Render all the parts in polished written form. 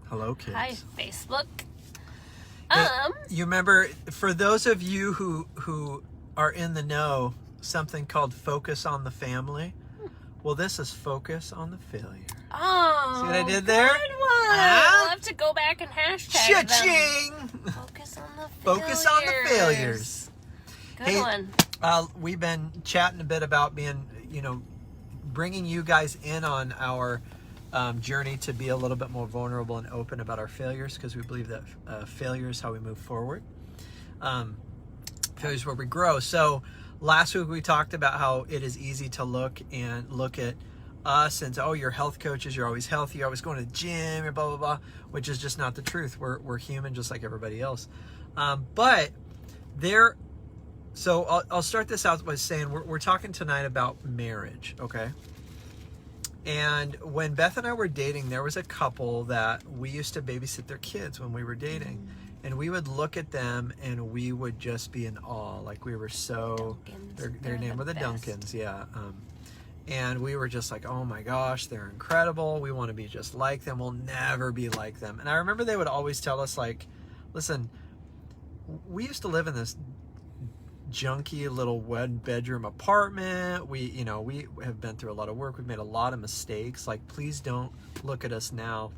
Hello, kids. Hi, Facebook. You remember, for those of you who are in the know, something called Focus on the Family? Well, this is Focus on the Failure. Oh, See what I did there? Good one. We'll have to go back and hashtag Cha-ching! them. Focus on the failures. Focus on the failures. Good one. We've been chatting a bit about being, bringing you guys in on our journey to be a little bit more vulnerable and open about our failures, because we believe that failure is how we move forward. Failure is where we grow. So last week we talked about how it is easy to look at us and say, oh, you're health coaches, you're always healthy, you're always going to the gym, you're blah, blah, blah, which is just not the truth. We're human just like everybody else. So I'll start this out by saying we're talking tonight about marriage, okay? And when Beth and I were dating, there was a couple that we used to babysit their kids when we were dating. And we would look at them and we would just be in awe. Like we were so, their name were the Duncans, yeah. And we were just like, oh my gosh, they're incredible. We want to be just like them. We'll never be like them. And I remember they would always tell us, like, listen, we used to live in this junky little one bedroom apartment. We have been through a lot of work. We've made a lot of mistakes. Like, please don't look at us now.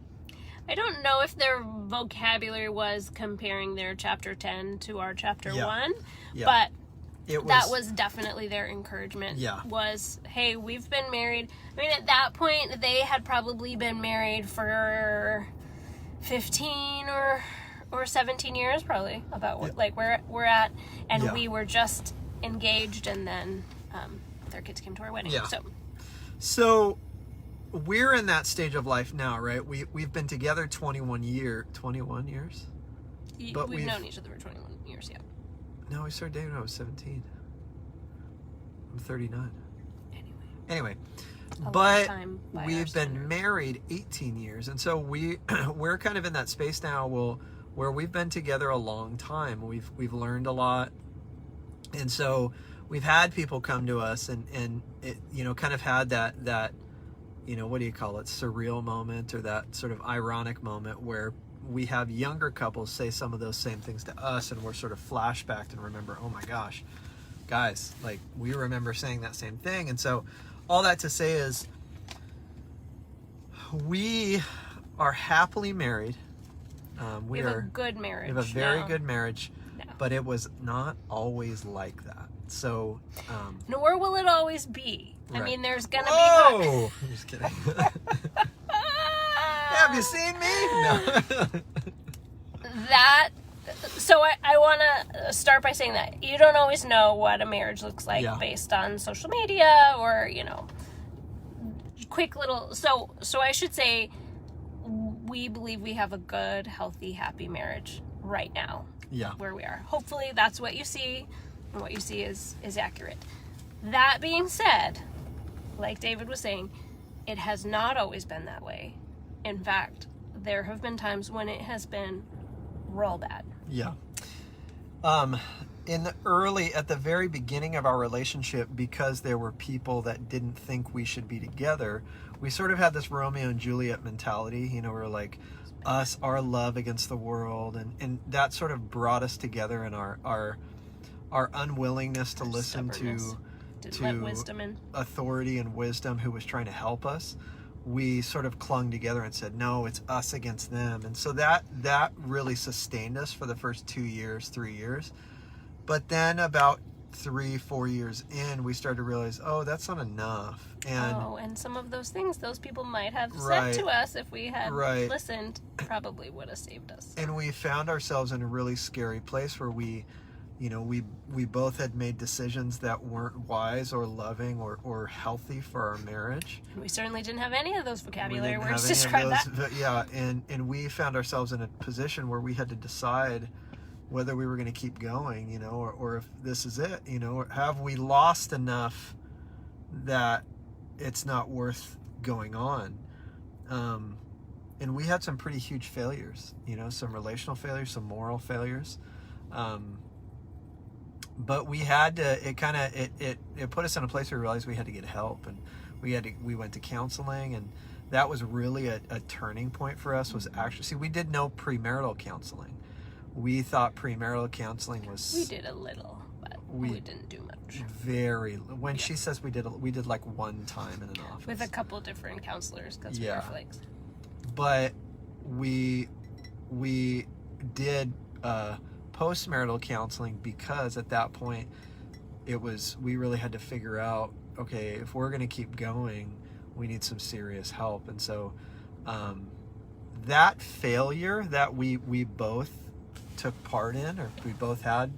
I don't know if their vocabulary was comparing their chapter 10 to our chapter 1, but that was definitely their encouragement. Was, hey, we've been married. I mean, at that point, they had probably been married for 15 or 17 years, probably, about where we're at, and we were just engaged, and then their kids came to our wedding. So we're in that stage of life now, right? We've been together 21 years. But we've known each other for 21 years, yeah. No, we started dating when I was 17. I'm 39. Anyway, but we've been married 18 years, and so we're kind of in that space now where we've been together a long time. We've learned a lot, and so we've had people come to us and it, kind of had that what do you call it, surreal moment, or that sort of ironic moment where we have younger couples say some of those same things to us, and we're sort of flashbacked and remember, oh my gosh, guys, like, we remember saying that same thing. And so all that to say is we are happily married. We have a good marriage. We have a very good marriage, but it was not always like that. So nor will it always be. Right. I mean, there's gonna be. I'm just kidding. Have you seen me? No. So I want to start by saying that you don't always know what a marriage looks like based on social media or quick little. So I should say, we believe we have a good, healthy, happy marriage right now. Yeah. Where we are. Hopefully that's what you see, and what you see is accurate. That being said, like David was saying, it has not always been that way. In fact, there have been times when it has been real bad. Yeah. At the very beginning of our relationship, because there were people that didn't think we should be together, we sort of had this Romeo and Juliet mentality. We're like, our love against the world, and that sort of brought us together in our unwillingness to listen to authority and wisdom who was trying to help us. We sort of clung together and said, no, it's us against them. And so that really sustained us for the first 3 years. But then about 3-4 years in, we started to realize, oh, that's not enough. And some of those things those people might have said to us, if we had listened, probably would have saved us. And we found ourselves in a really scary place where we both had made decisions that weren't wise or loving or healthy for our marriage. And we certainly didn't have any of those vocabulary words to describe that. Yeah, and we found ourselves in a position where we had to decide whether we were going to keep going, or if this is it, or have we lost enough that it's not worth going on. And we had some pretty huge failures, some relational failures, some moral failures. But we had to, it put us in a place where we realized we had to get help, and we went to counseling, and that was really a turning point for us. Was actually, see, we did no premarital counseling. We thought premarital counseling was... We did a little, but we didn't do much. When she says we did like one time in an office. With a couple different counselors, because we were flakes. But we did post-marital counseling because at that point we really had to figure out, okay, if we're going to keep going, we need some serious help. And so that failure that we both took part in, or we both had,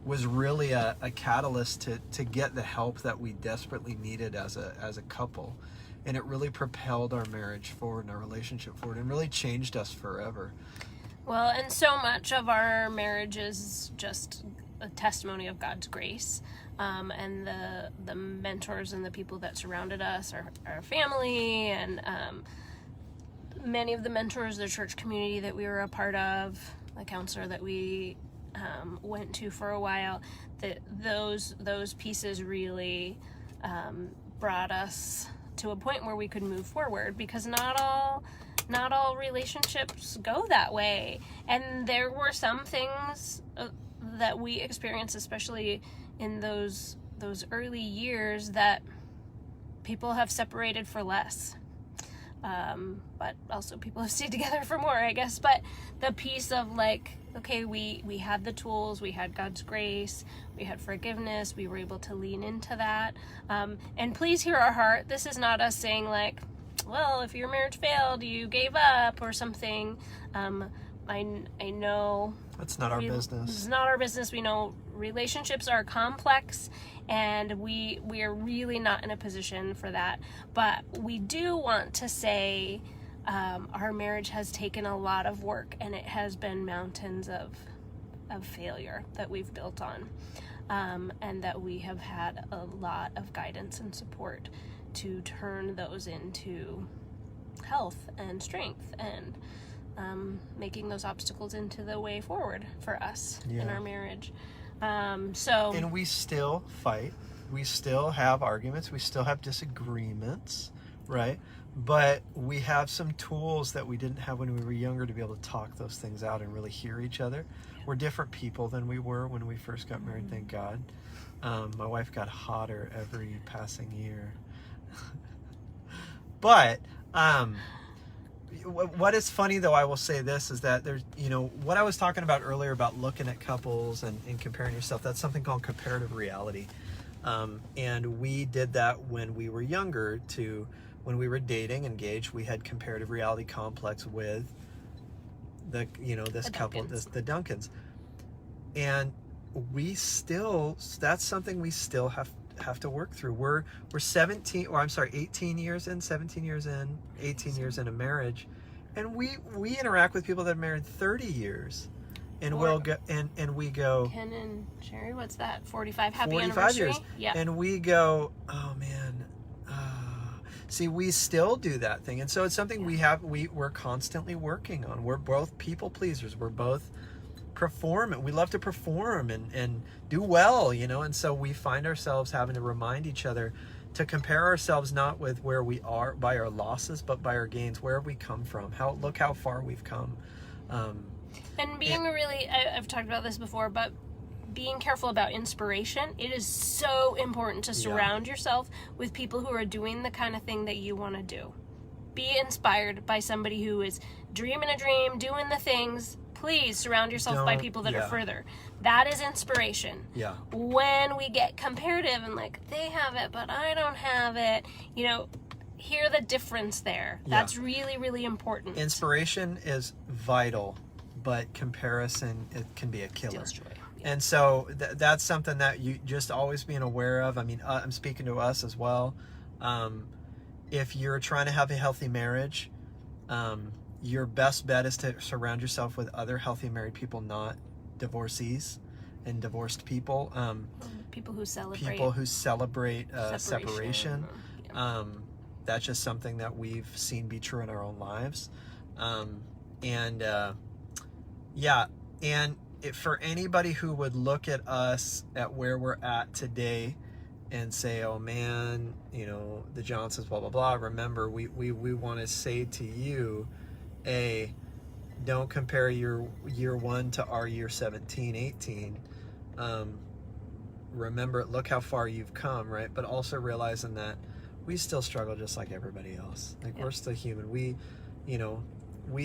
was really a catalyst to get the help that we desperately needed as a couple. And it really propelled our marriage forward and our relationship forward, and really changed us forever. Well, and so much of our marriage is just a testimony of God's grace, and the mentors and the people that surrounded us, our family, and many of the mentors, the church community that we were a part of, the counselor that we went to for a while. That those pieces really brought us to a point where we could move forward, because not all relationships go that way, and there were some things that we experienced, especially in those early years, that people have separated for less, but also people have stayed together for more, I guess. But the piece of like, okay, we had the tools, we had God's grace, we had forgiveness, we were able to lean into that, and please hear our heart. This is not us saying like, well, if your marriage failed, you gave up or something. I know that's not our business. It's not our business. We know relationships are complex, and we are really not in a position for that. But we do want to say our marriage has taken a lot of work, and it has been mountains of failure that we've built on, and that we have had a lot of guidance and support to turn those into health and strength, and making those obstacles into the way forward for us in our marriage. And we still fight. We still have arguments. We still have disagreements, right? But we have some tools that we didn't have when we were younger to be able to talk those things out and really hear each other. We're different people than we were when we first got married, thank God. My wife got hotter every passing year. But what is funny, though, I will say this, is that there's, what I was talking about earlier about looking at couples and comparing yourself, that's something called comparative reality. And we did that when we were younger, when we were dating, engaged, we had comparative reality complex with the couple, the Duncans. And that's something we still have to work through. We're 18 years in a marriage, and we interact with people that have married 30 years, and we'll go and we go, Ken and Sherry, what's that, 45 anniversary years. Yeah. And we go, oh man, see, we still do that thing. And so it's something we're constantly working on. We're both people pleasers. We're both we love to perform and do well, and so we find ourselves having to remind each other to compare ourselves not with where we are by our losses, but by our gains. Where have we come from? Look how far we've come. And being I've talked about this before, but being careful about inspiration. It is so important to surround yourself with people who are doing the kind of thing that you want to do. Be inspired by somebody who is dreaming a dream, doing the things. Please surround yourself by people that are further. That is inspiration. Yeah. When we get comparative and like, they have it, but I don't have it, hear the difference there. That's really, really important. Inspiration is vital, but comparison, it can be a killer. Steals joy. Yeah. And so that's something that you just always being aware of. I mean, I'm speaking to us as well. If you're trying to have a healthy marriage, your best bet is to surround yourself with other healthy married people, not divorcees and divorced people. People who celebrate separation. That's just something that we've seen be true in our own lives. For anybody who would look at us at where we're at today and say, oh man, you know, the Johnsons, blah, blah, blah. Remember, we want to say to you, don't compare your year 1 to our year 17, 18. Remember, look how far you've come, right? But also realizing that we still struggle just like everybody else. Like, we're still human. We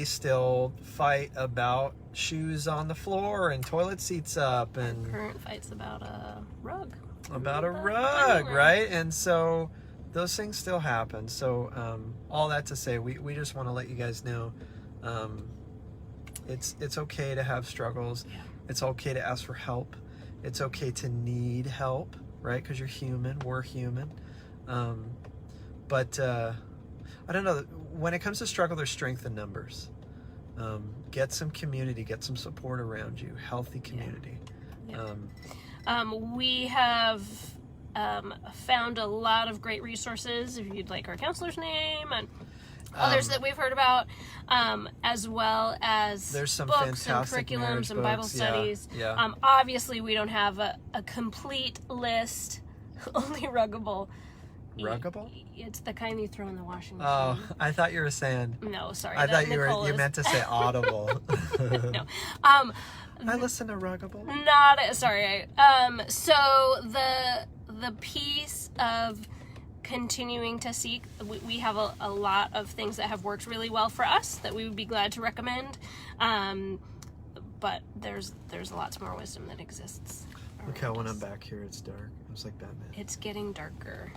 still fight about shoes on the floor and toilet seats up, and our current fight's about a rug. Right? And so those things still happen. So all that to say, we just want to let you guys know, it's okay to have struggles. Yeah. It's okay to ask for help. It's okay to need help, right? Because you're human. We're human. But I don't know. When it comes to struggle, there's strength in numbers. Get some community. Get some support around you. Healthy community. Yeah. We have found a lot of great resources, if you'd like our counselor's name, and others that we've heard about, as well as there's some books and curriculums and Bible studies. Yeah. Obviously, we don't have a complete list. Only Ruggable. Ruggable? It's the kind you throw in the washing machine. Oh, I thought you were saying. No, sorry. I thought you meant to say Audible. No. I listen to Ruggable. Sorry. So the piece of continuing to seek, we have a lot of things that have worked really well for us that we would be glad to recommend. But there's lots more wisdom that exists. Look how when I'm back here, it's dark. It's like Batman. It's getting darker.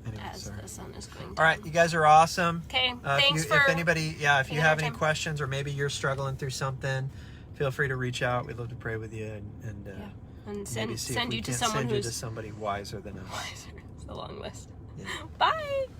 Anyway, as the sun is going down. All right, you guys are awesome. Okay, if you have any questions, or maybe you're struggling through something, feel free to reach out. We'd love to pray with you and send you to somebody wiser than us. It's a long list. Yeah. Bye.